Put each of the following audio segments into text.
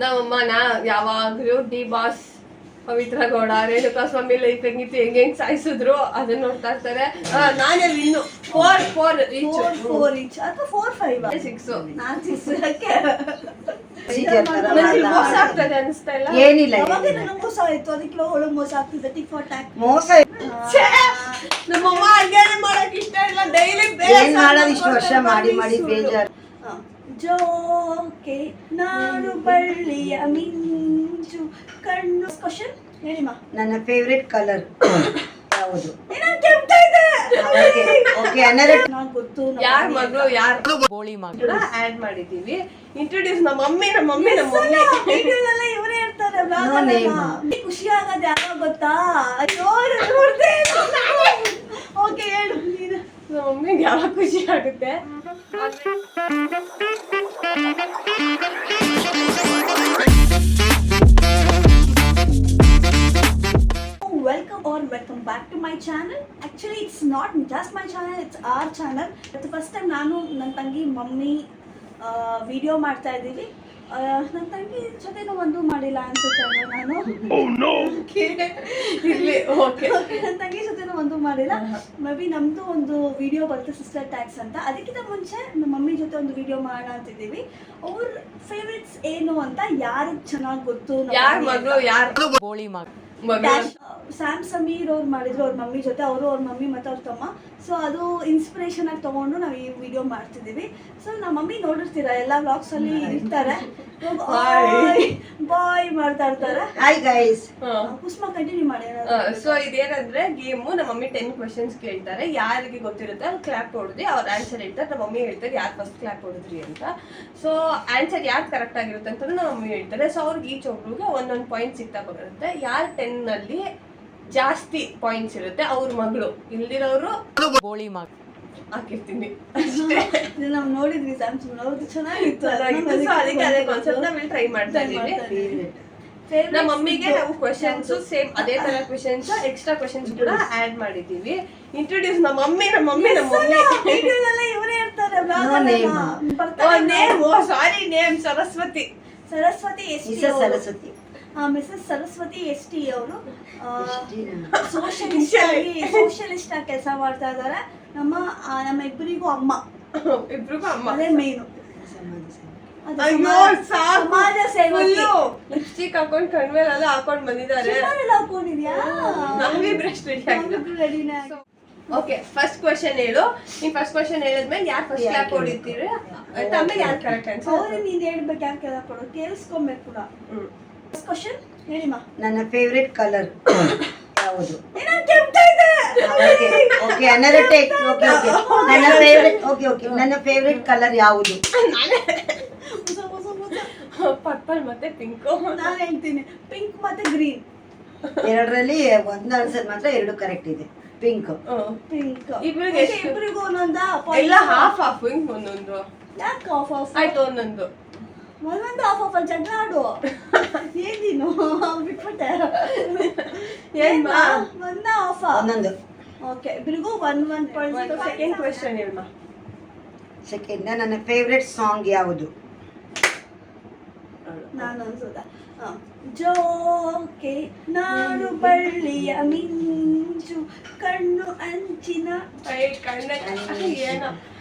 ನಮ್ಮಮ್ಮನ ಯಾವಾಗ್ಲೂ D boss, Pavithra Gowda, Renuka ಸ್ವಾಮಿ life ಹೆಂಗಿತ್ತು, ಹೆಂಗ್ ಸಾಯಿಸಿದ್ರು ಅದನ್ನ ನೋಡ್ತಾ ಇರ್ತಾರೆ. ನಾನೇ ವಿನ್ನು. 4 ಈಚ್ ಅಥವಾ 4-5 6 ನಾನು 6 ಮೋಸ ಆಗ್ತದೆ ಅನಿಸ್ತಾ ಇಲ್ಲ. ಏನಿಲ್ಲ ಅವಾಗ ನನಗೆ ಮೋಸ ಆಯ್ತು, ಅದಕ್ಕೆ ಅವಳು ಮೋಸ ಆಗ್ತಿದ್ದೆ. ಟಿಕ್ ಫಾರ್ ಟ್ಯಾಕ್ ಮೋಸ. ನಮ್ಮಮ್ಮ ಅಡ್ಗೆನೆ ಮಾಡಕ್ ಇಷ್ಟ ಇಲ್ಲ, ಡೈಲಿ ಏನ್ ಮಾಡೋದು ಇಷ್ಟು ವರ್ಷ ಮಾಡಿ ಮಾಡಿ ಬೇಜಾರು. ಜೋಕೆ ನಾನು ಬಳ್ಳಿಯ ಮಿಂಚು ಕಣ್ಣು. ಕ್ವಶನ್ ಹೇಳಿಮ್ಮ. ನನ್ನ ಫೇವ್ರೆಟ್ ಕಲರ್ ಯಾವುದು? ಯಾರ ಮಗಳು ಯಾರು ಬೋಳಿ ಮಗಳು ಆಡ್ ಮಾಡಿದೀವಿ. ಇಂಟ್ರೊಡ್ಯೂಸ್ ನಮ್ಮ ಮಮ್ಮಿ ಇವರೇ ಇರ್ತಾರೆ. ಖುಷಿ ಆಗೋದು ಯಾವಾಗ ಗೊತ್ತಾ? ಓಕೆ ಹೇಳು. ನಮ್ಮ ಮಮ್ಮಿಗೆ ಯಾವಾಗ ಖುಷಿ ಆಗುತ್ತೆ? Welcome back to my channel. Actually it's not just my channel, it's our channel. The first time ನಾನು ನನ್ನ ತಂಗಿ ಮಮ್ಮಿ ವಿಡಿಯೋ ಮಾಡ್ತಾ ಇದ್ದೀವಿ. ನನ್ನ ತಂಗಿ ಜೊತೆನೂ ಒಂದು ಮಾಡಿಲ್ಲ ಅನ್ಸುತ್ತೆ ನಾನು. ನನ್ನ ತಂಗಿ ಜೊತೆನೂ ಒಂದು ಮಾಡಿಲ್ಲ. ಮೇ ಬಿ ನಮ್ದು ಒಂದು ವಿಡಿಯೋ ಬರುತ್ತೆ ಸಿಸ್ಟರ್ ಟ್ಯಾಕ್ಸ್ ಅಂತ. ಅದಕ್ಕಿಂತ ಮುಂಚೆ ನಮ್ಮ ಮಮ್ಮಿ ಜೊತೆ ಒಂದು ವಿಡಿಯೋ ಮಾಡೋಣ ಅಂತಿದ್ದೀವಿ. ಅವ್ರ ಫೇವ್ರೆಟ್ಸ್ ಏನು ಅಂತ ಯಾರಿಗೆ ಚೆನ್ನಾಗಿ ಗೊತ್ತು? ಯಾರ ಮಗಳು ಯಾರು ಬೋಳಿ ಮಗಳು? ಸ್ಯಾಮ್ ಸಮೀರ್ ಅವ್ರು ಮಾಡಿದ್ರು ಅವ್ರ ಮಮ್ಮಿ ಜೊತೆ. ಅವರು ಅವ್ರ ಮಮ್ಮಿ ಮತ್ತು ಅವ್ರ ತಮ್ಮ. ಸೊ ಅದು ಇನ್ಸ್ಪಿರೇಷನ್ ಆಗಿ ತಗೊಂಡು ನಾವು ಈ ವಿಡಿಯೋ ಮಾಡ್ತಿದ್ದೀವಿ. ಸೊ ನಮ್ಮ ಮಮ್ಮಿ ನೋಡಿರ್ತೀರ ಎಲ್ಲ ವ್ಲಾಗ್ಸ್ ಅಲ್ಲಿ ಇರ್ತಾರೆ, ಬಾಯ್ ಮಾಡ್ತಾ ಇರ್ತಾರೆ. Hi guys. ಕುಸ್ಮಾ ಕಂಟಿನ್ಯೂ ಮಾಡಿ. ಸೊ ಇದೇನಂದ್ರೆ ಗೇಮು. ನಮ್ಮ ಮಮ್ಮಿ 10 ಕ್ವಶನ್ಸ್ ಕೇಳ್ತಾರೆ. ಯಾರಿಗೆ ಗೊತ್ತಿರುತ್ತೆ ಅವ್ರು ಕ್ಲಾಪ್ ಹೊಡೆದು ಅವ್ರ ಆನ್ಸರ್ ಹೇಳ್ತಾರೆ. ನಮ್ಮ ಮಮ್ಮಿ ಹೇಳ್ತಾರೆ ಯಾರು ಫಸ್ಟ್ ಕ್ಲಾಪ್ ಹೊಡೆದ್ರಿ ಅಂತ. ಸೊ ಆನ್ಸರ್ ಯಾರು ಕರೆಕ್ಟ್ ಆಗಿರುತ್ತೆ ಅಂತ ನಮ್ಮ ಮಮ್ಮಿ ಹೇಳ್ತಾರೆ. ಸೊ ಅವ್ರಿಗೆ ಈಚ್ ಒಬ್ರಿಗೆ ಒಂದೊಂದು ಪಾಯಿಂಟ್ ಸಿಗ್ತಾ ಬರುತ್ತೆ. ಯಾರು 10 ನಲ್ಲಿ ಜಾಸ್ತಿ ಪಾಯಿಂಟ್ಸ್ ಇರುತ್ತೆ ಅವ್ರ ಮಗಳು, ಇಲ್ದಿರೋರು ಬೋಳಿ ಮಗಳು ಹಾಕಿರ್ತೀನಿ ಅಷ್ಟೇ. ನಾವು ನೋಡಿದ್ವಿ ಸ್ಯಾಮ್ಸಂಗ್, ಅವ್ರದ್ದು ಚೆನ್ನಾಗಿತ್ತು. ಅದಕ್ಕೆ ಅದೇ ಕಾನ್ಸೆಪ್ಟ್ ನಾವು ಟ್ರೈ ಮಾಡ್ತಾ ಇದೀವಿ. ನಮ್ಮ ಮಮ್ಮಿಗೆ ನಾವು ಕ್ವಶನ್ಸ್ ಸೇಮ್ ಅದೇ ತರ ಕ್ವಶನ್ಸ್, ಎಕ್ಸ್ಟ್ರಾ ಕ್ವಶನ್ಸ್ ಕೂಡ ಆಡ್ ಮಾಡಿದೀವಿ. ಇಂಟ್ರೊಡ್ಯೂಸ್ ನಮ್ಮ ಮಮ್ಮಿ ಇವರೇ ಇರ್ತಾರೆ. Name Saraswati Saraswati. Mrs Saraswati S T ಅವರು ಸೋಷಿಯಲಿಸ್ಟ್ ಆಗಿ ಕೆಲಸ ಮಾಡ್ತಾ ಇದ್ದಾರೆ. ನಮ್ಮ ಇಬ್ಬರಿಗೂ ಅಮ್ಮ. ಅದೇ ಮೇನು. ಸಮಾಜ ಸೇವಕಿ. ಲಿಪ್ಸ್ಟಿಕ್ ಹಾಕೊಂಡ್ ಕಣ್ಮೇಲೆಲ್ಲ ಹಾಕೊಂಡ್ ಬಂದಿದ್ದಾರೆ. ಹಾಕೊಂಡಿದ್ಯಾ? ಓಕೆ, ಫಸ್ಟ್ ಕ್ವಶನ್ ಹೇಳು. ನೀನ್ ಫಸ್ಟ್ ಕ್ವಶನ್ ಹೇಳಿದ್ಮೇಲೆ ಯಾರು ಫಸ್ಟ್ ಕ್ಲಾಪ್ ಹೊಡಿತೀರಿ ಆಮೇಲೆ ಯಾರು ಕರೆಕ್ಟ್ ಆನ್ಸರ್. ಅವ್ರು ನೀನ್ ಹೇಳ್ಬೇಕು ಯಾರು ಕ್ಲಾಪ್ ಹೊಡೋದು ಕೇಳಿಸ್ಕೊಬೇಕು ಕೂಡ. ಫಸ್ಟ್ ಕ್ವಶನ್ ಹೇಳಿಮ್ಮ. ನನ್ನ ಫೇವ್ರೆಟ್ ಕಲರ್ ಯಾವುದು? ನನ್ನ ಫೇವ್ರೆಟ್ ಕಲರ್ ಯಾವುದು? ಪರ್ಪಲ್ ಮತ್ತೆ ಪಿಂಕ್. ನಾನು ಹೇಳ್ತೀನಿ ಪಿಂಕ್ ಮತ್ತೆ ಗ್ರೀನ್. ಎರಡರಲ್ಲಿ ಒಂದು ಆನ್ಸರ್ ಮಾತ್ರ 2 ಕರೆಕ್ಟ್ ಇದೆ. ಪಿಂಕ್. ಇಬ್ಬರಿಗೂ ಒಂದೊಂದ ಇಲ್ಲ, ಹಾಫ್ ಹಿಂಗ್ ಒಂದೊಂದು. ಯಾಕೆ ಹಾಫ್ ಆಯ್ತು ಒಂದೊಂದು ಒಂದೊಂದು ಹಾಫ್ ಜಗಳ ಆಡು. ಏನೇನು ಬಿಟ್ಬಿಟ್ಟೆ? ಒಂದ ಹಾಫ್ ಒಂದೊಂದು. ಓಕೆ, ಇಬ್ಬರಿಗೂ 1 ಪಾಯಿಂಟ್. ಸೆಕೆಂಡ್ ಕ್ವೆಶ್ಚನ್ ಹೇಳಮ್ಮ. ಸೆಕೆಂಡ್, ನನ್ನ ಫೇವ್ರೆಟ್ ಸಾಂಗ್ ಯಾವುದು? ನಾನು ಅನ್ಸೋದ ಜೋಕೆ ನಾನು ಬಳ್ಳಿಯ ಮಿಂಚು ಕಣ್ಣು ಅಂಚಿನ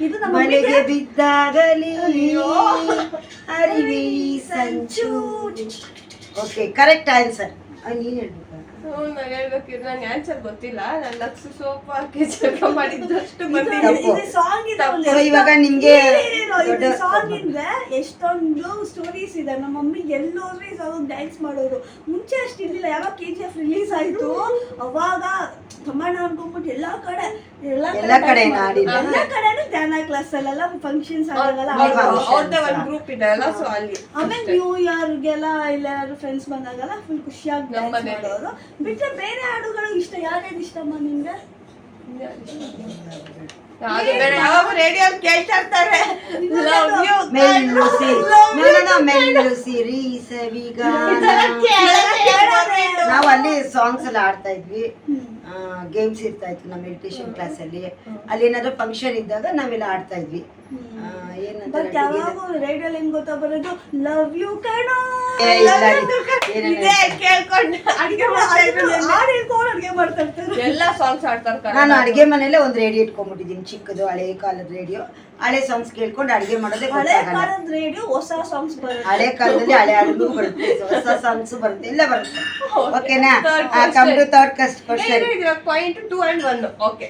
ಇದು ನಮ್ಮ ಮನೆಗೆ ಬಿದ್ದಾಗಲಿ ಅರಿವಿ ಸಂಚು. Okay, correct answer. ನೀನ್ ಹೇಳ್ಬೇಕು. ನಾನು ಹೇಳ್ಬೇಕಿದ್ರೆ ನಂಗೆ ಆನ್ಸರ್ ಗೊತ್ತಿಲ್ಲ. ನಾನು ಲಕ್ಸ್ ಸೋಪ್ ಹಾಕಿ ಚೆಕ್ ಮಾಡಿದ್ದಷ್ಟು ಬಂದಿದೆ. ಇವಾಗ ನಿಮ್ಗೆ ಸಾಂಗ್ ಇಂದ ಎಷ್ಟೊಂದು ಸ್ಟೋರೀಸ್ ಇದೆ. ನಮ್ಮ ಮಮ್ಮಿ ಎಲ್ಲೋದ್ರೆ ಸಾಂಗ್ ಡ್ಯಾನ್ಸ್ ಮಾಡೋರು. ಮುಂಚೆ ಅಷ್ಟು ಇರ್ಲಿಲ್ಲ. ಯಾವಾಗ KGF ರಿಲೀಸ್ ಆಯ್ತು ಅವಾಗ ತಮ್ಮಣ್ಣ ಅನ್ಕೊಂಡ್ಬಿಟ್ಟು ಎಲ್ಲಾ ಕಡೆನೂ ಧ್ಯಾನ ಕ್ಲಾಸ್ ಅಲ್ಲೆಲ್ಲ ಫಂಕ್ಷನ್ಸ್ ಆದಾಗಲ್ಲ ಒಂದು ಗ್ರೂಪ್ ಇದೆ ಅಲ್ಲ, ಸೊ ಅಲ್ಲಿ. ಆಮೇಲೆ ನ್ಯೂ ಇಯರ್ಗೆಲ್ಲ ಎಲ್ಲಾರು ಫ್ರೆಂಡ್ಸ್ ಬಂದಾಗಲ್ಲ ಫುಲ್ ಖುಷಿಯಾಗಿ ಡ್ಯಾನ್ಸ್ ಮಾಡೋರು. ಬಿಟ್ರೆ ಬೇರೆ ಹಾಡುಗಳು ಇಷ್ಟ ಯಾವ್ದು ಇಷ್ಟಮ್ಮ ನಿಮ್ಗೆ? ರೇಡಿಯೋ ಕೇಳ್ತಾ ಇರ್ತಾರೆ. ಮೆಲ್ಲುಸಿ ರೀ ಸವಿಗಾನ. ನಾವು ಅಲ್ಲಿ ಸಾಂಗ್ಸ್ ಎಲ್ಲ ಆಡ್ತಾ ಇದ್ವಿ, ಗೇಮ್ಸ್ ಇರ್ತಾ ಇತ್ತು ನಮ್ಮ ಮೆಡಿಟೇಷನ್ ಕ್ಲಾಸ್ ಅಲ್ಲಿ ಏನಾದ್ರು ಫಂಕ್ಷನ್ ಇದ್ದಾಗ ನಾವೆಲ್ಲ ಆಡ್ತಾ ಇದ್ವಿ. ಬಟ್ ಯಾವಾಗ ರೇಡಿಯೋ ಏನ್ ಗೊತ್ತಾ ಬರೋದು, ಲವ್ ಯು ಕಣೋ ಕೇಳ್ಕೊಂಡು ಅಡ್ಗೆ ಅಡ್ಗೆ ಮಾಡ್ತಾ ಇರ್ತಾರೆ. ಎಲ್ಲಾ ಸಾಂಗ್ಸ್ ಆಡ್ತಾರೆ. ನಾನು ಅಡಿಗೆ ಮನೇಲೆ ಒಂದು ರೇಡಿಯೋ ಇಟ್ಕೊಂಡ್ಬಿಟ್ಟಿದ್ದೀನಿ, ಚಿಕ್ಕದು ಹಳೆ ಕಾಲದ ರೇಡಿಯೋ. ಹಳೆ ಸಾಂಗ್ಸ್ ಕೇಳ್ಕೊಂಡು ಅಡಿಗೆ ಮಾಡೋದೇ ಹಳೆ ಗೊತ್ತಾಗಲ್ಲ. ಕಾಲದ ರೇಡಿಯೋ ಹೊಸ ಸಾಂಗ್ಸ್ ಬರುತ್ತೆ. ಹಳೆ ಕಾಲದಲ್ಲಿ ಹಳೆ ಹಾಡು ಬರುತ್ತೆ, ಹೊಸ ಸಾಂಗ್ಸ್ ಬರುತ್ತೆ, ಎಲ್ಲ ಬರುತ್ತೆ. ಓಕೆನಾ? Come to third question. Point 2 and 1. Okay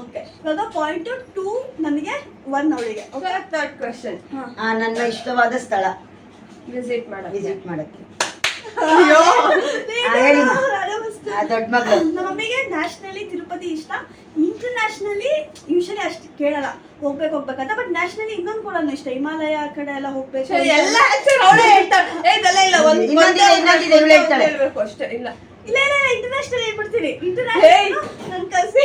okay, ಇವಾಗ ಪಾಯಿಂಟ್ 2 ನನಗೆ 1 ಅವಳಿಗೆ. Okay, third question. ನನ್ನ ಇಷ್ಟವಾದ ಸ್ಥಳ ವಿಸಿಟ್ ಮಾಡೋದು. ವಿಸಿಟ್ ಮಾಡಕ್ಕೆ. ಅಯ್ಯೋ ಹೇಳಿ ದೊಡ್ಡ ಮಗಳು. ನಮ್ಮ ಮಮ್ಮಿಗೆ ನ್ಯಾಷನಲಿ ತಿರುಪತಿ ಇಷ್ಟ, ಇಂಟರ್ನ್ಯಾಷನಲಿ ಯೂಶಲಿ ಅಷ್ಟು ಕೇಳಲ್ಲ ಹೋಗ್ಬೇಕಂತ. ಬಟ್ ನ್ಯಾಷನಲಿ ಇನ್ನೊಂದು ಕೂಡ ಇಷ್ಟ, ಹಿಮಾಲಯ ಆ ಕಡೆ ಎಲ್ಲ ಹೋಗ್ಬೇಕು. ಎಲ್ಲ ಆನ್ಸರ್ ಅವಳೇ ಹೇಳ್ತಾಳೆ. ಇದೆಲ್ಲ ಇಲ್ಲ, ಇನ್ನೊಂದಿದೆ, ಇವಳು ಹೇಳ್ತಾಳೆ. ಹೇಳ್ಬೇಕು ಅಷ್ಟೇ. ಇಲ್ಲ ಇಲ್ಲ ಇಂಟರ್ನ್ಯಾಷನಲ್ ಹೇಳ್ಬಿಡ್ತೀನಿ. ಇಂಟರ್ನ್ಯಾಷನಲ್ ನನ್ನ ಕಸಿ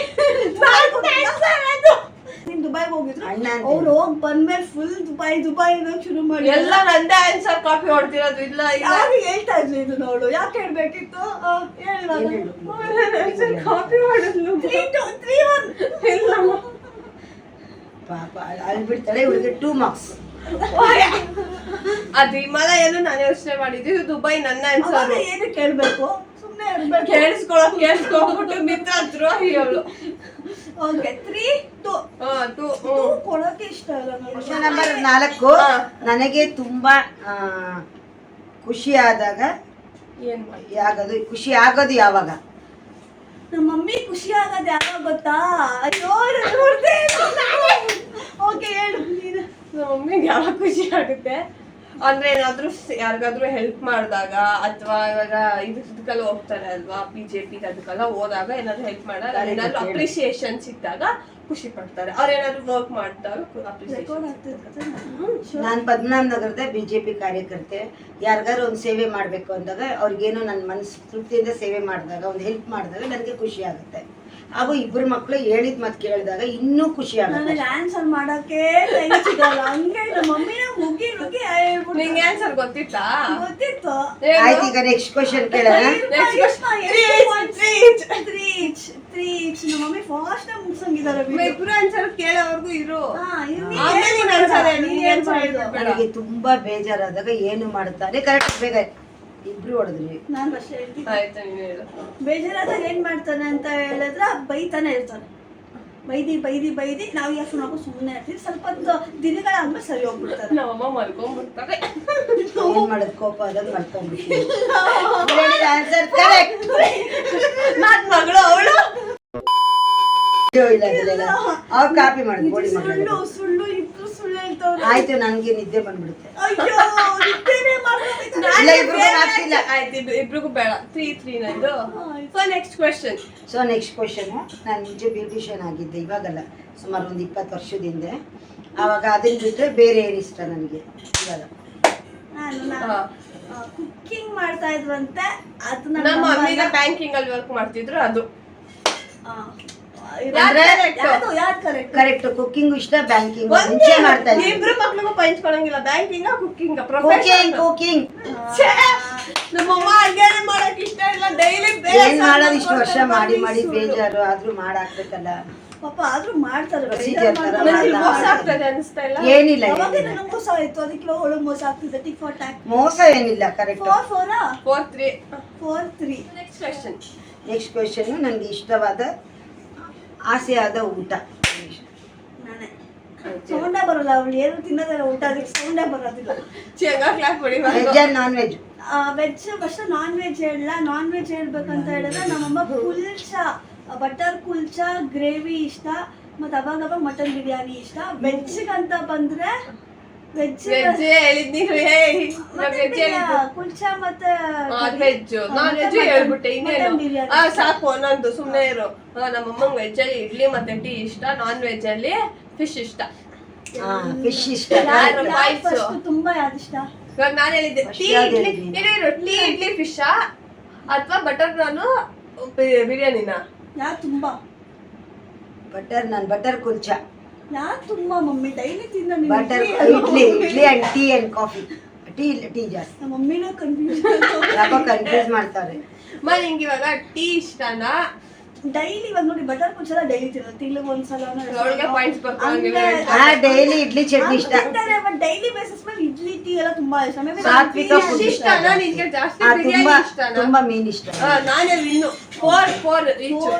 ನೀನ್ ದುಬೈಗೆ ಹೋಗಿದ್ರು, ಅಣ್ಣ ಅಂತ ಅವ್ರು ಹೋಗಿ ಬಂದ್ಮೇಲೆ ಫುಲ್ ದುಬೈ ಅನ್ನೋಕ್ ಶುರು ಮಾಡಿ ಎಲ್ಲ ನಂದೇ ಆನ್ಸರ್ ಕಾಪಿ ಹೊಡ್ತಿರೋದು. ಇಲ್ಲ ಯಾರು ಹೇಳ್ತಾ ಇದ್ಲಿ ಇದು ನೋಡು, ಯಾಕೆ ಹೇಳ್ಬೇಕಿತ್ತು ಕಾಪಿ ಮಾಡಿದ್ಲು. 3-1 ಇಲ್ಲ ಪಾಪ ಅಳ್ಬಿಡ್ತಾಳೆ. ಇವಳಿಗೆ 2 marks. ಅದು ಹಿಮಾಲಯನು ನಾನು ಯೋಚನೆ ಮಾಡಿದ್ದು, ದುಬೈ ನನ್ನ ಆನ್ಸರ್. ಏನು ಕೇಳ್ಬೇಕು, ಸುಮ್ನೆ ಇರ್ಬೇಕು. ಕೇಳಿಸ್ಕೊಂಡ್ಬಿಟ್ಟು ಮಿತ್ರ ಹತ್ರ ಹೇಳು. ಓಕೆ 3-2 ಕೊಡೋಕೆ ಇಷ್ಟ ಇಲ್ಲ ಕ್ವಶನ್ ನಂಬರ್ 4. ನನಗೆ ತುಂಬಾ ಖುಷಿ ಆದಾಗ ಏನ್ ಮಾಡಿ ಖುಷಿ ಆಗೋದು ಯಾವಾಗ? ನಮ್ಮ ಮಮ್ಮಿ ಖುಷಿ ಆಗೋದು ಯಾವಾಗ ಗೊತ್ತಾ? ಅಯ್ಯೋ ಓಕೆ ಹೇಳು ನೀನು. ನಮ್ಮ ಮಮ್ಮಿಗೆ ಯಾವಾಗ ಖುಷಿ ಆಗುತ್ತೆ ಅಂದ್ರೆ ಏನಾದ್ರೂ ಯಾರಿಗಾದ್ರೂ ಹೆಲ್ಪ್ ಮಾಡಿದಾಗ, ಅಥವಾ ಇವಾಗ ಇದಕ್ಕೆಲ್ಲ ಹೋಗ್ತಾರೆ ಅಲ್ವಾ, PJP ಅದಕ್ಕೆಲ್ಲ ಹೋದಾಗ ಏನಾದ್ರು ಹೆಲ್ಪ್ ಮಾಡಿದಾಗ, ಏನಾದ್ರು ಅಪ್ರಿಸಿಯೇಷನ್ ಸಿಕ್ಕಾಗ ಖುಷಿ ಪಡ್ತಾರೆ. ಅವ್ರು ಏನಾದ್ರು ವರ್ಕ್ ಮಾಡಿದಾಗ ಅಪ್ರಿಸಿಯೇಷನ್. ನಾನು ಪದ್ಮನಾಭ ನಗರದ BJP ಕಾರ್ಯಕರ್ತೆ. ಯಾರಿಗಾರು ಒಂದು ಸೇವೆ ಮಾಡಬೇಕು ಅಂದಾಗ ಅವ್ರಿಗೇನೋ ನನ್ನ ಮನಸ್ಸು ತೃಪ್ತಿಯಿಂದ ಸೇವೆ ಮಾಡಿದಾಗ, ಒಂದು ಹೆಲ್ಪ್ ಮಾಡಿದಾಗ ನನಗೆ ಖುಷಿ ಆಗುತ್ತೆ. ಹಾಗೂ ಇಬ್ಬರು ಮಕ್ಕಳು ಹೇಳಿದ ಮಾತು ಕೇಳಿದಾಗ ಇನ್ನೂ ಖುಷಿ ಆಗುತ್ತೆ. ನನಗೆ ಆನ್ಸರ್ ಮಾಡಕ್ಕೆ ಟೈಮ್ ಸಿಗಲ್ಲ, ಹಂಗೆ ನಮ್ಮ ಮಮ್ಮಿನ ಮುಗಿ ಹೇಳ್ಬಿಟ್ಟು. ನಿಂಗೆ ಆನ್ಸರ್ ಗೊತ್ತಿತ್ತಾ? ಗೊತ್ತಿತ್ತು. ಆಯ್ತು, ಈಗ ನೆಕ್ಸ್ಟ್ ಕ್ವಶನ್ ಕೇಳೋಣ. ನಮ್ಮ ಮಮ್ಮಿ ಫಾಸ್ಟ್ ಆಗಿ ಮುಗಿಸಂಗಿದ್ದಾರೆ. ಇಬ್ರು ಆನ್ಸರ್ ಕೇಳೋವರೆಗೂ ಇರು. ನನಗೆ ತುಂಬಾ ಬೇಜಾರಾದಾಗ ಏನು ಮಾಡುತ್ತಾರೆ? ಕರೆಕ್ಟ್ ಬೇಗ ಇಬ್ರು ಹೊಡೆದ್ರಿ. ನಾನು ಅಷ್ಟೇ ಹೇಳ್ತೀನಿ. ಆಯ್ತಾ, ನೀನು ಹೇಳು. ಬೇಜಾರಾದಾಗ ಏನ್ ಮಾಡ್ತಾನೆ ಅಂತ ಹೇಳಿದ್ರೆ ಬೈತಾನೆ ಇರ್ತಾನೆ. ಬೈದಿ ನಾವು ಯಾಕೆ ನಾವು ಸುಮ್ಮನೆ ಇರ್ತೀವಿ. ಸ್ವಲ್ಪ ದಿನಗಳಾದ್ಮೇಲೆ ಸರಿ ಹೋಗ್ಬಿಡ್ತಾರೆ. ನಮ್ಮಮ್ಮ ಮಲ್ಕೊಂಡ್ಬಿಡ್ತಾರೆ. ಏನ್ ಮಾಡೋದು, ಕೋಪ ಆದಾಗ ಮಲ್ಕೊಂಡ್ಬಿಡ್ತೀವಿ. Answer correct. ನನ್ ಮಗಳು ಅವಳು ಅವ್ರು ಕಾಪಿ ಮಾಡಿದ್ರು ಬೋಡಿ ಮಕ್ಕಳು. ಸುಳ್ಳು ಇಬ್ರು ಸುಳ್ಳು ಹೇಳ್ತಾವ್ರೆ. ಆಯ್ತು, ನನ್ಗೆ ನಿದ್ದೆ ಬಂದ್ಬಿಡುತ್ತೆ. ಅಯ್ಯೋ ನಿದ್ದೆನೇ ಮಾಡ್ಕೊಬೇಕು. ಇಲ್ಲ, ಇಬ್ರಿಗೂ ಆಗ್ತಿಲ್ಲ. ಆಯ್ತು, ಇಬ್ರಿಗೂ ಬೇಡ. 3-3 ನಂದು. So next question. So next question. ನಾನು ಮುಂಚೆ ಬ್ಯೂಟಿಷಿಯನ್ ಆಗಿದ್ದೆ, ಇವಾಗಲ್ಲ, ಸುಮಾರು ಒಂದು 20 ವರ್ಷದ ಹಿಂದೆ. ಆವಾಗ ಅದನ್ನ ಬಿಟ್ಟರೆ ಬೇರೆ ಏನು ಇಷ್ಟ ನನಗೆ ಇವಾಗ? ನಾನು ಕುಕ್ಕಿಂಗ್ ಮಾಡ್ತಾ ಇದ್ರಂತೆ. ಅದು ನಮ್ಮ ಮಮ್ಮಿಗೆ ಬ್ಯಾಂಕಿಂಗ್ ಅಲ್ಲಿ ವರ್ಕ್ ಮಾಡ್ತಿದ್ರು. ಅದು ಕರೆಕ್ಟ್. ಕುಕ್ಕಿಂಗ್ ಇಷ್ಟ, ಬ್ಯಾಂಕಿಂಗ್ ಮುಂಚೆ ಮಾಡ್ತಾ ಇದ್ದೆ. ಇಬ್ರು ಮಕ್ಳಿಗೂ ಪಂಚ್ಕೊಳಂಗಿಲ್ಲ. ಬ್ಯಾಂಕಿಂಗ್ ಕುಕ್ಕಿಂಗ್ ಕುಕಿಂಗ್ ನಮ್ಮಮ್ಮ ಅಡ್ಗೆ ಮಾಡಕ್ ಇಷ್ಟ ಇಲ್ಲ. ಡೈಲಿ ಏನ್ ಮಾಡೋದು, ಇಷ್ಟು ವರ್ಷ ಮಾಡಿ ಬೇಜಾರು, ಆದ್ರೂ ಮಾಡಾಕ್ಬೇಕಲ್ಲ. ಪಾಪ ಆದ್ರೂ ಮಾಡ್ತಾರೆ. ಪ್ರೊಸೀಜರ್ ತರ ಮೋಸ ಆಗ್ತದೆ ಅನಿಸ್ತಾ ಇಲ್ಲ? ಏನಿಲ್ಲ, ಮೋಸ ಆಯ್ತು, ಅದಕ್ಕೆ ಇವಾಗ ಒಳಗೆ ಮೋಸ ಆಗ್ತಿದೆ. ಟಿಕ್ ಫಾರ್ ಟ್ಯಾಕ್ ಮೋಸ ಏನಿಲ್ಲ. Correct. 4-3. Next question. Next question. ನನಗೆ ಇಷ್ಟವಾದ ಆಸೆಯಾದ ಊಟ. ನಾನೇ ಸೌಂಡೇ ಬರಲ್ಲ. ಅವಳು ಏನು ತಿನ್ನೋದಲ್ಲ, ಊಟ ಅದಕ್ಕೆ ಸೌಂಡೇ ಬರೋದಿಲ್ಲ. Veg and non veg? Veg first. Non veg ಹೇಳಲ್ಲ. ನಾನ್ ವೆಜ್ ಹೇಳ್ಬೇಕಂತ ಹೇಳಿದ್ರೆ ನಮ್ಮಮ್ಮ ಕುಲ್ಚಾ, ಬಟರ್ ಕುಲ್ಚಾ ಗ್ರೇವಿ ಇಷ್ಟ, ಮತ್ತೆ ಅವಾಗ ಮಟನ್ ಬಿರಿಯಾನಿ ಇಷ್ಟ. ವೆಜ್ ಅಂತ ಬಂದ್ರೆ ವೆಜ್ ಕುಲ್ಚಾ ಮತ್ತೆ ವೆಜ್. Non veg ಹೇಳ್ಬಿಟ್ಟೆ. ಇನ್ನೇನು ಸಾಕು ನಂದು, ಸುಮ್ನೆ ಇರು. ನಮ್ಮಮ್ಮಂಗ್ ವೆಜ್ ಅಲ್ಲಿ ಇಡ್ಲಿ ಮತ್ತೆ ಟೀ ಇಷ್ಟ. ನಾನ್ ವೆಜ್ ಅಲ್ಲಿ ಫಿಶ್ ಇಷ್ಟ. ಫಿಶ್ ಇಷ್ಟ. ತುಂಬಾ ಯಾವ್ದು ಇಷ್ಟ? ಇವಾಗ ನಾನು ಹೇಳಿದ್ದೆ ಟೀ ಇಡ್ಲಿ ಫಿಶ್ ಅಥವಾ ಬಟರ್ ನಾನು ಬಿರಿಯಾನಿನ? ಯಾರು ತುಂಬಾ? ಬಟರ್ ಕುಲ್ಚಾ. ಯಾರು ತುಂಬಾ ಮಮ್ಮಿ ಡೈಲಿ ತಿನ್ನ? Butter idli and tea and coffee. Tea ಜಾಸ್ತಿ. ನಮ್ಮ ಮಮ್ಮಿನ ಯಾಕೋ ಕನ್ಫ್ಯೂಸ್ ಮಾಡ್ತಾರೆ. ನಿಂಗೆ ಇವಾಗ ಟೀ ಇಷ್ಟನಾ? ಡೈಲಿ ಇವಾಗ ನೋಡಿ ಬಟರ್ ಕುಚ್ಚಲ ಡೈಲಿ ತಿನ್ನೋದು, ತಿಂಗಳಿಗೆ ಒಂದ್ಸಲ ಅವಳಿಗೆ ಪಾಯಿಂಟ್ಸ್ ಬರ್ತಾರೆ. ಡೈಲಿ ಇಡ್ಲಿ ಚಟ್ನಿ ಇಷ್ಟ. ಬಟ್ ಡೈಲಿ ಬೇಸಿಸ್ ಮೇಲೆ ಇಡ್ಲಿ ಟೀ ಎಲ್ಲ ತುಂಬಾ ಇಷ್ಟ. ಸಾತ್ವಿಕ ಫುಡ್ ಇಷ್ಟ. ಇಷ್ಟನಾ ನಿನ್ಗೆ ಜಾಸ್ತಿ? ಬಿರಿಯಾನಿ ತುಂಬಾ ಇಷ್ಟನಾ? ತುಂಬಾ ಮೀನ್ ಇಷ್ಟ. ನಾನೇ ಇನ್ನು 4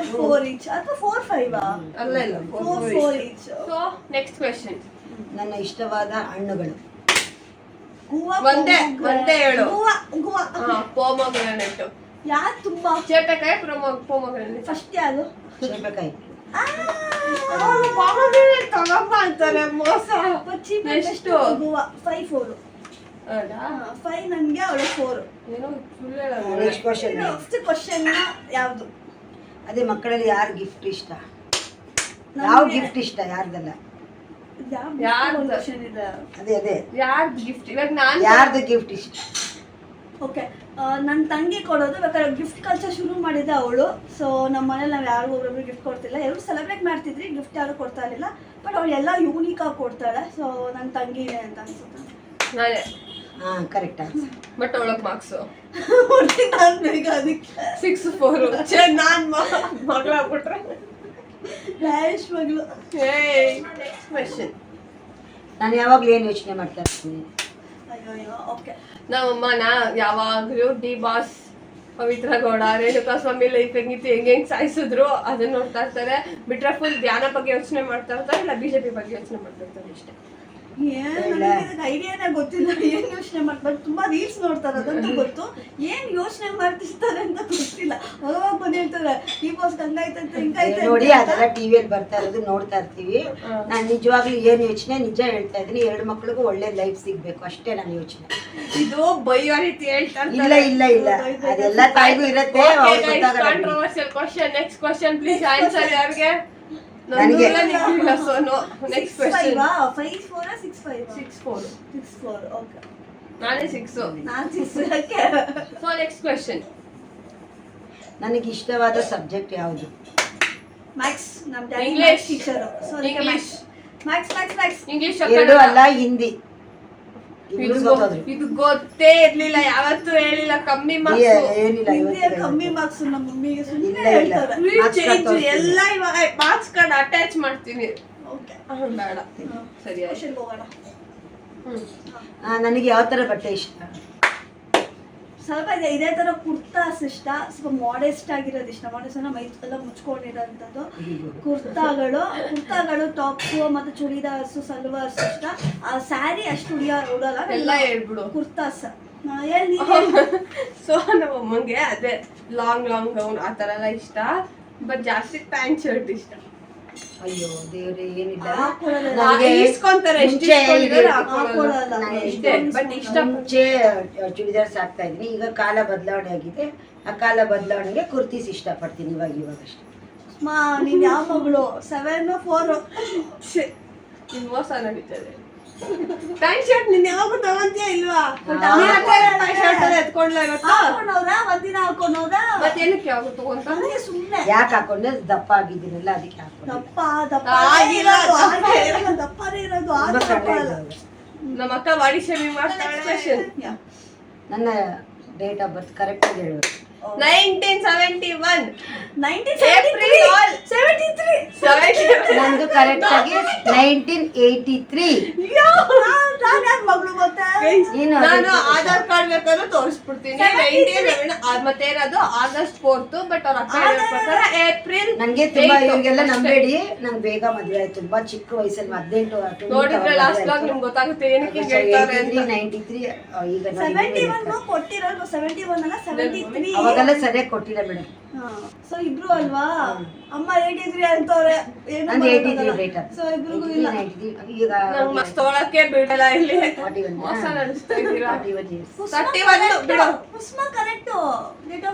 ಈಚ್ ಅಥವಾ 4-5 ಅಲ್ಲ ಇಲ್ಲ 4 ಈಚ್. So next question. ನನ್ನ ಇಷ್ಟವಾದ ಹಣ್ಣುಗಳು ಗೋವಾ ಒಂದೇ ಹೇಳು. ಗೋವಾ ಪೋಮಗ್ರಾನೇಟ್. ಯಾರು ತುಂಬಾ ಚೇಟಕಾಯಿ ಪೋಮಗ್ರಾನೇಟ್. ಫಸ್ಟ್ ಯಾವುದು? ಚೇಪಕಾಯಿ. ಪೋಮಗ್ರಾನೇಟ್ ತಗೊಂಬ ಅಂತಾರೆ ಮೋಸ. ಎಷ್ಟು? ಗೋವಾ 5-4. ಹೌದಾ? 5 ನನ್ಗೆ, ಅವಳು 4. ಏನೋ ಸುಳ್ಳು ಹೇಳೋದು. Next question. ನೆಕ್ಸ್ಟ್ ಕ್ವಶನ್ ಯಾವುದು? ಅದೇ ಮಕ್ಕಳಲ್ಲಿ ಯಾರು ಗಿಫ್ಟ್ ಇಷ್ಟ? ಯಾವ ಗಿಫ್ಟ್ ಇಷ್ಟ? ಯಾರ್ದಲ್ಲ? ಯಾರ್ದು? ಕ್ವಶನ್ ಇದೆ. ಅದೇ ಯಾರ್ದು ಗಿಫ್ಟ್? ಇವಾಗ ನಾನು ಯಾರ್ದು ಗಿಫ್ಟ್ ಇಷ್ಟ? ಓಕೆ, ನನ್ನ ತಂಗಿ ಕೊಡೋದು. ಬೇಕಾದ್ರೆ ಗಿಫ್ಟ್ ಕಲ್ಚರ್ ಶುರು ಮಾಡಿದ್ದೆ ಅವಳು. ಸೊ ನಮ್ಮ ಮನೇಲಿ ನಾವು ಯಾರಿಗೂ ಒಬ್ಬೊಬ್ರು ಗಿಫ್ಟ್ ಕೊಡ್ತಿಲ್ಲ. ಎಲ್ಲರೂ ಸೆಲೆಬ್ರೇಟ್ ಮಾಡ್ತಿದ್ರಿ, ಗಿಫ್ಟ್ ಯಾರು ಕೊಡ್ತಾ ಇರಲಿಲ್ಲ. ಬಟ್ ಅವಳು ಎಲ್ಲ ಯೂನಿಕ್ ಆಗಿ ಕೊಡ್ತಾಳೆ. ಸೊ ನನ್ನ ತಂಗಿನೇ ಅಂತ ಅನ್ಸುತ್ತೆ. ನಾನೇ. Correct answer. ಬಟ್ ಅವಳಕ್ ಮಾರ್ಕ್ಸು ನಾನು ಬೇಗ ಅದಕ್ಕೆ 6-4. ನಾನ್ ಮಗಳಾಗ್ಬಿಟ್ರೆ ಡ್ಯಾಶ್ ಮಗಳು. Next question. ನಾನು ಯಾವಾಗ್ಲೂ ಏನು ಯೋಚನೆ ಮಾಡ್ತಾ ಇರ್ತೀನಿ? ಅಯ್ಯೋ ಓಕೆ. ನಮ್ಮಮ್ಮನ ಯಾವಾಗ್ಲೂ ಡಿ ಬಾಸ್, ಪವಿತ್ರ ಗೌಡ, ರೇಣುಕಾ ಸ್ವಾಮಿ ಲೈಫ್ ಹೆಂಗಿತ್ತು, ಹೆಂಗ್ ಸಾಯಿಸಿದ್ರು ಅದನ್ನ ನೋಡ್ತಾ ಇರ್ತಾರೆ. ಬಿಟ್ರೆ ಫುಲ್ ಧ್ಯಾನ ಬಗ್ಗೆ ಯೋಚನೆ ಮಾಡ್ತಾ ಇರ್ತಾರೆ, ಇಲ್ಲ ಬಿಜೆಪಿ ಬಗ್ಗೆ ಯೋಚನೆ ಮಾಡ್ತಾ ಇರ್ತಾರೆ ಇಷ್ಟೇ. ಐಡಿಯಾನೇ ಗೊತ್ತಿಲ್ಲ ಏನ್ ಯೋಚನೆ ಮಾಡ್ತಾರೆ. ತುಂಬಾ ರೀಲ್ಸ್ ನೋಡ್ತಾರೆ, ಅದಂತೂ ಗೊತ್ತು. ಏನ್ ಯೋಚನೆ ಮಾಡ್ತಿರ್ತಾರೆ ಅಂತ ಗೊತ್ತಿಲ್ಲ. ಅವಾಗ ಬಂದು ಹೇಳ್ತಾರೆ ಈ ಬಾಸ್ ಹಂಗಾಯ್ತಂತ ಹಿಂಗಾಯ್ತು ನೋಡಿ, ಅದೆಲ್ಲ ಟಿವಿಯಲ್ಲಿ ಬರ್ತಾ ಇರೋದು ನೋಡ್ತಾ ಇರ್ತೀವಿ. ನಾನು ನಿಜವಾಗ್ಲೂ ಏನ್ ಯೋಚನೆ ನಿಜ ಹೇಳ್ತಾ ಇದ್ದೀನಿ. 2 ಮಕ್ಳಿಗೂ ಒಳ್ಳೆ ಲೈಫ್ ಸಿಗ್ಬೇಕು ಅಷ್ಟೇ ನನ್ನ ಯೋಚನೆ. ಇದು ಬೈಯೋ ರೀತಿ ಹೇಳ್ತಾರೆ. ಇಲ್ಲ ಅದೆಲ್ಲ ತಾಯಿಗೂ ಇರತ್ತೆ. Controversial question. Next question please answer. ಯಾರಿಗೆ? ನನಗೆ. Next question. 5-4 6-5 6-4. ಓಕೆ, ನಾನೇ 6. ನಾನು 6. So next question. ನನಗೆ ಇಷ್ಟವಾದ ಸಬ್ಜೆಕ್ಟ್ ಯಾವುದು? ಮ್ಯಾಥ್ಸ್. ನಮ್ಮ daddy English. Maths teacher. So English. Maths English. 2 ಅಲ್ಲ, ಹಿಂದಿ. ಇಂಗ್ಲಿಷ್ ಗೊತ್ತಾದ್ರು ಇದು ಗೊತ್ತೇ ಇರ್ಲಿಲ್ಲ, ಯಾವತ್ತೂ ಹೇಳಿಲ್ಲ. ಕಮ್ಮಿ ಮಾರ್ಕ್ಸ್. ಏನಿಲ್ಲ, ಹಿಂದಿಯ ಕಮ್ಮಿ ಮಾರ್ಕ್ಸ್ ನಮ್ಮ ಮಮ್ಮಿಗೆ ಸುಮ್ಮನೆ ಇಲ್ಲ. ಹೇಳ್ತಾರೆ. ಎಲ್ಲ ಇವಾಗ ಮಾರ್ಕ್ಸ್ ಕಾರ್ಡ್ ಅಟ್ಯಾಚ್ ಮಾಡ್ತೀನಿ. ಓಕೆ, ಬೇಡ. ಸರಿ ಆಯ್ತು. ಕ್ವಶನ್ ಹೋಗೋಣ. ನನಗೆ ಯಾವ ತರ ಬಟ್ಟೆ ಇಷ್ಟ? ಸ್ವಲ್ಪ ಇದೇ ತರ ಕುರ್ತಾಸ್ ಇಷ್ಟ. ಸ್ವಲ್ಪ ಮಾಡೆಸ್ಟ್ ಆಗಿರೋದು ಇಷ್ಟ. ಮಾಡೆಸ್ಟ್ ಅಂದ್ರೆ ಮೈ ಎಲ್ಲ ಮುಚ್ಕೊಂಡಿರೋಂಥದ್ದು. ಕುರ್ತಾಗಳು ಟಾಪ್ಸು ಮತ್ತು ಚೂಡಿದಾರ್ಸು, ಸಲ್ವಾರ್ಸ್ ಇಷ್ಟ. ಸ್ಯಾರಿ ಅಷ್ಟು ಉಡಲ್ಲ. ಎಲ್ಲ ಹೇಳ್ಬಿಡು. ಕುರ್ತಾಸ್ ಸೊ ನಮ್ಮ ಅಮ್ಮಂಗೆ ಅದೇ ಲಾಂಗ್ ಗೌನ್ ಆ ತರ ಎಲ್ಲ ಇಷ್ಟ. ಬಟ್ ಜಾಸ್ತಿ ಪ್ಯಾಂಟ್ ಶರ್ಟ್ ಇಷ್ಟ. ಅಯ್ಯೋ ದೇವ್ರೆ, ಏನಿಲ್ಲ. ಇಸ್ಕೊಂತಾರೆ. ಮುಂಚೆ ಚೂಡಿದಾರ್ಸ್ ಹಾಕ್ತಾ ಇದ್ದೀನಿ. ಈಗ ಕಾಲ ಬದಲಾವಣೆ ಆಗಿದೆ. ಆ ಕಾಲ ಬದಲಾವಣೆಗೆ ಕುರ್ತೀಸ್ ಇಷ್ಟಪಡ್ತೀನಿ ಇವಾಗ ಅಷ್ಟೇ. ನೀನ್ ಯಾವ ಮಗಳು? 7-4. ಮೋಸ ನಡೀತದೆ. ಪ್ಯಾಂಟ್ ಶರ್ಟ್ ನೀನ್ ಯಾವಾಗ ತಗೊಂತೀಯ ಇಲ್ವಾ? ಒಂದಿನ ಹಾಕೊಂಡವ್ರ ಮತ್ತೇನಕ್ಕೆ ಯಾವಾಗ ತಗೊಂತ? ಸುಮ್ನೆ ಯಾಕೆ ಹಾಕೊಂಡೆ? ದಪ್ಪ ಆಗಿದ್ದೀನಲ್ಲ, ಅದಕ್ಕೆ ಹಾಕೊಂಡೆ. ದಪ್ಪನೇ ಇರೋದು. ನಮ್ಮ ಅಕ್ಕ ಬಾಡಿ ಶೇವಿಂಗ್ ಮಾಡ್ತಾಳೆ. ನನ್ನ ಡೇಟ್ ಆಫ್ ಬರ್ತ್ ಕರೆಕ್ಟ್ ಆಗಿ ಹೇಳಬೇಕು. 1971. ನಂದು ಕರೆಕ್ಟ್ ಆಗಿ 1983. ನಾನು ಆಧಾರ್ ಕಾರ್ಡ್ ಬೇಕಾದ್ರೂ ತೋರಿಸ್ಬಿಡ್ತೀನಿ. ಮತ್ತೆ ಏನದು August 4th. ಬಟ್ ಅವ್ರ ಅಕ್ಕ ಹೇಳೋ ಪ್ರಕಾರ ಏಪ್ರಿಲ್. ನನ್ಗೆ ತುಂಬಾ ಇವ್ರಿಗೆಲ್ಲ ನಂಬೇಡಿ, ನಂಗೆ ಬೇಗ ಮದುವೆ ಆಯ್ತು. ತುಂಬಾ ಚಿಕ್ಕ ವಯಸ್ಸಲ್ಲಿ 18 ನೋಡಿದ್ರೆ ಲಾಸ್ಟ್ ಲಾಗ್ ನಿಮ್ಗೆ ಗೊತ್ತಾಗುತ್ತೆ ಏನಕ್ಕೆ ಹಿಂಗ್ ಹೇಳ್ತಾರೆ ಅಂತ. 93 ಈಗ 71 ಕೊಟ್ಟಿರೋದು. 71 ಅಲ್ಲ 73. ಅವಾಗೆಲ್ಲ ಸರಿಯಾಗಿ ಕೊಟ್ಟಿಲ್ಲ ಮೇಡಮ್. ಸೊ ಇಬ್ರು ಅಲ್ವಾ? ಅಮ್ಮ 83 ಅಂತವ್ರೆ. ನಂದು 83 ಡೇಟ್ ಆಫ್. ಸೊ ಇಬ್ರಿಗೂ ಇಲ್ಲ. 93 ಈಗ ನಂಗೆ ಮಸ್ತ್ ತೊಗೊಳಕ್ಕೆ ಬಿಡಲ್ಲ ಇಲ್ಲಿ. 41 ಮೋಸ ನಡೆಸ್ತಾ ಇದ್ದೀರಾ. 41 years. 31 ಬಿಡು. ಉಸ್ಮಾ ಕರೆಕ್ಟ್. ಡೇಟ್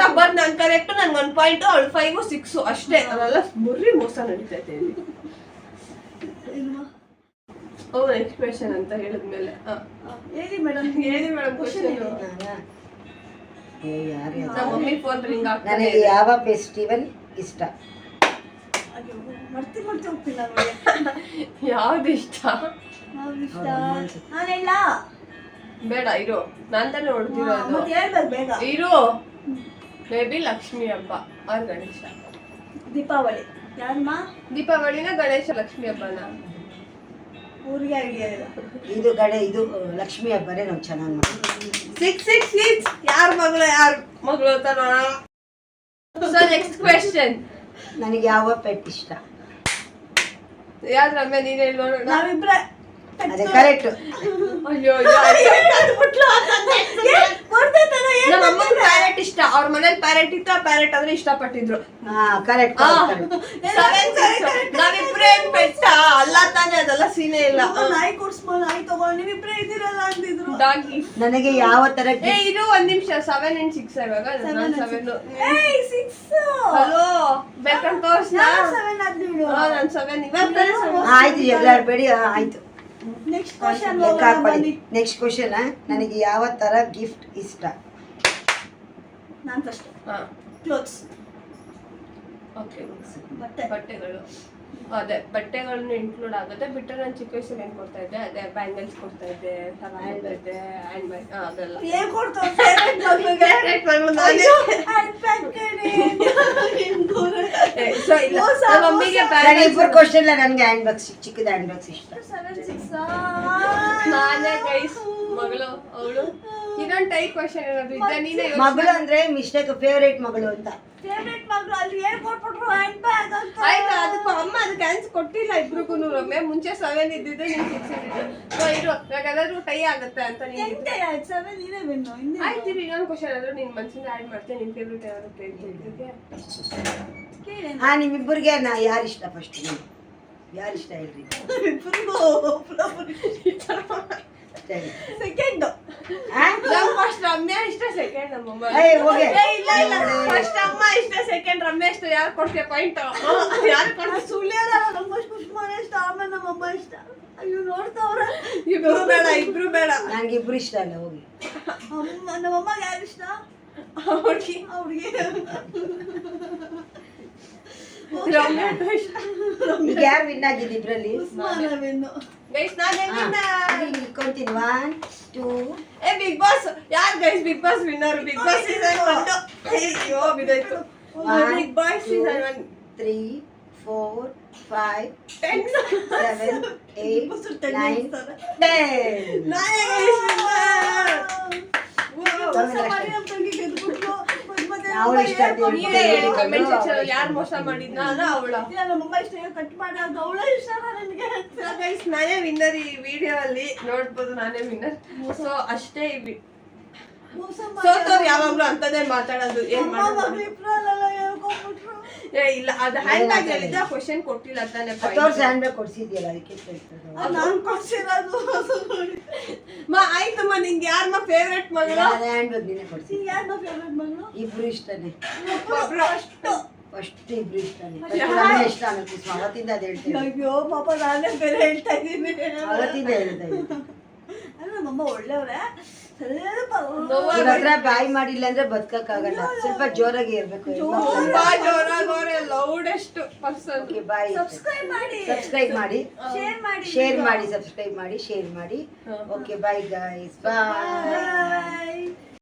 ಆಫ್ ಬರ್ತ್ ನನ್ ಕರೆಕ್ಟ್. ನನ್ಗೆ 1 ಪಾಯಿಂಟ್, ಅವಳು 5 6 ಅಷ್ಟೇ. ಅವರೆಲ್ಲ ಬುರ್ರಿ ಮೋಸ ನಡೀತೈತೆ ಇಲ್ಲಿ. ನೆಕ್ಸ್ಟ್ ಕ್ವೆಶ್ಚನ್ ಅಂತ ಹೇಳಿದ್ಮೇಲೆ ಹೇಳಿ ಮೇಡಮ್. ಕ್ವೆಶ್ಚನ್. ನಮ್ಮ ಮಮ್ಮಿ ಫೋನ್ ರಿಂಗ್ ಆಗ್ತದೆ. ನನಗೆ ಯಾವ ಫೆಸ್ಟಿವಲ್ ಇಷ್ಟ? ಮರ್ತಿ ಹೋಗ್ತೀನಿ ನಾನು. ಯಾವ್ದು ಇಷ್ಟ? ನಾನೆಲ್ಲ ಬೇಡ ಇರು, ನಾನ್ ತಾನೇ ಹೊಡ್ದಿರೋದು. ಮತ್ತೆ ಹೇಳ್ಬೇಕು ಬೇಗ. ಇರು ಮೇ ಬಿ ಲಕ್ಷ್ಮಿ ಹಬ್ಬ ಆರ್ ಗಣೇಶ. ದೀಪಾವಳಿ. ಯಾರಮ್ಮ? ದೀಪಾವಳಿನ ಗಣೇಶ ಲಕ್ಷ್ಮಿ ಹಬ್ಬನ? ಊರಿಗೆ ಐಡಿಯಾ ಇಲ್ಲ. ಇದು ಲಕ್ಷ್ಮಿ ಹಬ್ಬನೇ ನಾವು ಚೆನ್ನಾಗಿ ಮಾಡ್ತೀವಿ. 666 ಯಾರ ಮಗಳು ಅಂತ ನೋಡೋಣ. So next question. ನನಗೆ ಯಾವ ಪೆಟ್ ಇಷ್ಟ? ಯಾವ್ದು ರಮ್ಯ ನೀನ್ ಹೇಳಿ ನೋಡೋಣ. ನಾವಿಬ್ರೆ ಅದೇ ಕರೆಕ್ಟ್. ಅಯ್ಯೋ ನಮ್ಮ ಅಮ್ಮ ಪ್ಯಾರೆಟ್ ಇಷ್ಟ. ಅವ್ರ ಮನೇಲಿ ಪ್ಯಾರೆಟ್ ಇತ್ತು, ಆ ಪ್ಯಾರೆಟ್ ಅಂದ್ರೆ ಇಷ್ಟಪಟ್ಟಿದ್ರು. ಹಾ ಕರೆಕ್ಟ್. ನಾವಿಬ್ರೆ ಬೆಟ್ಟ ಅಲ್ಲ ತಾನೆ, ಅದೆಲ್ಲ ಸೀನೆ ಇಲ್ಲ. ನಾಯಿ ಕೊಡ್ಸ್ಮೋ, ನಾಯಿ ತಗೊಂಡು ನೀವಿಬ್ರೆ ಇದ್ದೀರಲ್ಲ ಅಂತಿದ್ರು. ಡಾಗಿ. ನನಗೆ ಯಾವ ತರ ಇದು ಒಂದ್ ನಿಮಿಷ. 7 and 6 ಇವಾಗ 7. ಏಯ್ 6. ಹಲೋ ಬೇಕಂತ ತೋರ್ಸ್ನಾ? 7 ಆದ್ನಿಡು. ನಾನು 7 ಇವಾಗ. ಆಯ್ತು, ಎಲ್ಲಾಡ್ಬೇಡಿ. ಆಯ್ತು, ನೆಕ್ಸ್ಟ್ ಕ್ವೆಶ್ಚನ್ ನೆಕ್ಸ್ಟ್ ಕ್ವಶನ್. ನನಗೆ ಯಾವ ತರ ಗಿಫ್ಟ್ ಇಷ್ಟ? ನಾನು ಫಸ್ಟ್. ಹಾ ಕ್ಲೋತ್ಸ್. ಓಕೆ. ಬಟ್ಟೆ. ಬಟ್ಟೆಗಳು. ಅದೇ ಬಟ್ಟೆಗಳನ್ನು ಇನ್ಕ್ಲೂಡ್ ಆಗುತ್ತೆ. ಬಿಟ್ಟರೆ ನಾನು ಚಿಕ್ಕ ವಯಸ್ಸಲ್ಲಿ ಏನ್ ಕೊಡ್ತಾ ಇದ್ದೆ, ಅದೇ ಬ್ಯಾಂಗಲ್ಸ್ ಕೊಡ್ತಾ ಇದ್ದೆ, ಹ್ಯಾಂಡ್ ಬ್ಯಾಗ್ ಅದೆಲ್ಲ. ಏನ್ ಕೊಡ್ತಾವ ಫೇವರೇಟ್ ಮಗಳಿಗೆ? ಫೇವರೇಟ್ ಮಗಳು ನಾನೇ. ಹ್ಯಾಂಡ್ ಬ್ಯಾಗ್ ಕಣೆ. ಸೊ ಇಲ್ಲ, ನಮ್ಮ ಮಮ್ಮಿಗೆ ಇಬ್ಬರು ಕ್ವಶನ್ ನನಗೆ ಹ್ಯಾಂಡ್ ಬ್ಯಾಗ್ಸ್, ಚಿಕ್ಕದ ಹ್ಯಾಂಡ್ ಬ್ಯಾಗ್ಸ್ ಇಷ್ಟ. 7 6. ನಾನೇ ಗೈಸ್ ಮಗಳು ಅವಳು. ಇನ್ನೊಂದು ಟೈಪ್ ಕ್ವಶನ್ ಏನಾದ್ರು ಇದ್ದ ನೀನೇ ಮಗಳು ಅಂದ್ರೆ ಮಿಸ್ಟೇಕ್, ಫೇವರೇಟ್ ಮಗಳು ಅಂತ. ಫೇವರೇಟ್ ಮಗಳು ಅಲ್ಲಿ ಏನ್ ಕೊಟ್ಬಿಟ್ರು ಹ್ಯಾಂಡ್ ಬ್ಯಾಗ್ ಅಂತ. ಆಯ್ತು, ಅದಕ್ಕೂ ಅಮ್ಮ ಅದಕ್ಕೆ ಆನ್ಸರ್ ಕೊಟ್ಟಿಲ್ಲ ಇಬ್ರಿಗೂ. ರಮ್ಯ ಮುಂಚೆ 7 ಇದ್ದಿದ್ದು, ನೀನ್ 6 ಇದ್ದಿದ್ದು. ಸೊ ಇರು, ಯಾಕಂದ್ರೆ ಟೈ ಆಗುತ್ತೆ ಅಂತ ನೀನು. ಎಂತೆ ಆಯ್ತು 7 ನೀನೇ ವಿನ್ನು. ಆಯ್ತು, ಇನ್ನೊಂದು ಕ್ವಶನ್ ಆದ್ರೂ ನಿನ್ ಮನ್ಸಿಂದ ಆಡ್ ಮಾಡ್ತೀನಿ. ನಿನ್ ಫೇವ್ರೇಟ್ ಯಾರು ಕೇಳ್ತಿದ್ದೆ? ಕೇಳೇನ? ಹಾ, ನಿಮ್ಮಿಬ್ಬರಿಗೆ ಯಾರು ಇಷ್ಟ? ಫಸ್ಟ್ ಯಾರು ಇಷ್ಟ ಹೇಳ್ರಿ. ಸೆಕೆಂಡ್. ಫಸ್ಟ್ ರಮ್ಯಾ ಇಷ್ಟ, ಸೆಕೆಂಡ್ ನಮ್ಮಮ್ಮ. ಇಲ್ಲ ಇಲ್ಲ, ಫಸ್ಟ್ ಅಮ್ಮ ಇಷ್ಟ, ಸೆಕೆಂಡ್ ರಮ್ಯಾ ಇಷ್ಟ. ಯಾರು ಕೊಡ್ತೀಯ ಪಾಯಿಂಟ್? ಯಾರು ಕೊಡ್ತೀಯ? ಸುಳ್ಳ್ಯಾರ ನಮ್ಮ ಕುಷ್ಮಾನ ಇಷ್ಟ, ಆಮೇಲೆ ನಮ್ಮಮ್ಮ ಇಷ್ಟ. ಅಯ್ಯೋ ನೋಡ್ತಾವ್ರ. ಇಬ್ರು ಬೇಡ. ನಂಗೆ ಇಬ್ರು ಇಷ್ಟ ಅಲ್ಲ, ಹೋಗಿ. ನಮ್ಮಮ್ಮಗೆ ಯಾರು ಇಷ್ಟ? ಅವ್ರಿಗೆ ರಮ್ಯಾ ಇಷ್ಟ. ಈಗ ಯಾರು ವಿನ್ ಆಗಿದ್ದು ಇಬ್ರಲ್ಲಿ? ಉಸ್ಮಾನ ವಿನ್ನು. ಗೈಸ್ ನಾನೇ ಇಟ್ಕೊಂತೀನಿ. 1 2. ಬಿಗ್ ಬಾಸ್ ಯಾರು guys? Bigg Boss winner. Bigg Boss season 1. ಅಯ್ಯೋ ಬಿದ್ದಾಯ್ತು. Big Boss season 1. 3 4 5 6 7 8 9 10. ನಾನೇ ಗೈಸ್ ವಿನ್ನರ್. ಅವಳು ಇಷ್ಟ ಅಂತ ನೀವೇ ಹೇಳಿ ಕಮೆಂಟ್ ಸೆಕ್ಷನ್ ಅಲ್ಲಿ ಯಾರು ಮೋಸ ಮಾಡಿದ್ನ ಅಲ್ಲ ಅವಳ. ನಮ್ಮಮ್ಮ ಇಷ್ಟ ಕಟ್ ಮಾಡಿ ಅವಳ ಇಷ್ಟ ನನಗೆ. ಗೈಸ್ ನಾನೇ ವಿನ್ನರ್ ಈ ವಿಡಿಯೋ ಅಲ್ಲಿ ನೋಡ್ಬೋದು. ನಾನೇ ವಿನ್ನರ್. ಸೊ ಅಷ್ಟೇ. ಸೋತವ್ರು ಯಾವಾಗ್ಲೂ ಅಂತದೇ ಮಾತಾಡೋದು. ಏನ್ ಮಾಡೋದು? ಇಲ್ಲ, ಅದು ಹ್ಯಾಂಡ್ ಬ್ಯಾಗ್ ಹೇಳಿದ್ದೆ, ಕ್ವಶನ್ ಕೊಟ್ಟಿಲ್ಲ ತಾನೆ. ಹ್ಯಾಂಡ್ ಬ್ಯಾಗ್ ಕೊಡ್ಸಿದ್ಯಲ್ಲ, ಅದಕ್ಕೆ ನಾನು ಕೊಡ್ಸಿರೋದು. ಆಯ್ತಮ್ಮ, ನಿಂಗೆ ಯಾರಮ್ಮ ಫೇವ್ರೇಟ್ ಮಗಳು? ಹ್ಯಾಂಡ್ ಬ್ಯಾಗ್ ನೀನೆ ಕೊಡ್ಸಿ. ಯಾರನ್ನ ಫೇವ್ರೇಟ್ ಮಗಳು? ಇಬ್ರು ಇಷ್ಟನೇ. ಫಸ್ಟ್ ಇಬ್ರು ಇಷ್ಟನೇ. ಇಷ್ಟ ಅನ್ನೋದು ಅವತ್ತಿಂದ ಅದು ಹೇಳ್ತೇನೆ. ಅಯ್ಯೋ ಪಾಪ, ನಾನೇ ಬೇರೆ ಹೇಳ್ತಾ ಇದ್ದೀನಿ. ಅವತ್ತಿಂದ ಹೇಳ್ತಾ ಇದ್ದೀನಿ. ಅಂದ್ರೆ ನಮ್ಮಮ್ಮ ಒಳ್ಳೆಯವ್ರೆ. ಇವ್ರ ಹತ್ರ ಬಾಯಿ ಮಾಡಿಲ್ಲ ಅಂದ್ರೆ ಬದುಕಕ್ಕಾಗಲ್ಲ. ಸ್ವಲ್ಪ ಜೋರಾಗಿ ಇರ್ಬೇಕು. ತುಂಬಾ ಜೋರಾಗವ್ರೆ, ಲೌಡೆಸ್ಟ್ ಪರ್ಸನ್. ಬಾಯ್. ಸಬ್ಸ್ಕ್ರೈಬ್ ಮಾಡಿ, ಸಬ್ಸ್ಕ್ರೈಬ್ ಮಾಡಿ, ಶೇರ್ ಮಾಡಿ, ಶೇರ್ ಮಾಡಿ, ಸಬ್ಸ್ಕ್ರೈಬ್ ಮಾಡಿ, ಶೇರ್ ಮಾಡಿ. ಓಕೆ, ಬಾಯ್ ಗೈಸ್, ಬಾಯ್.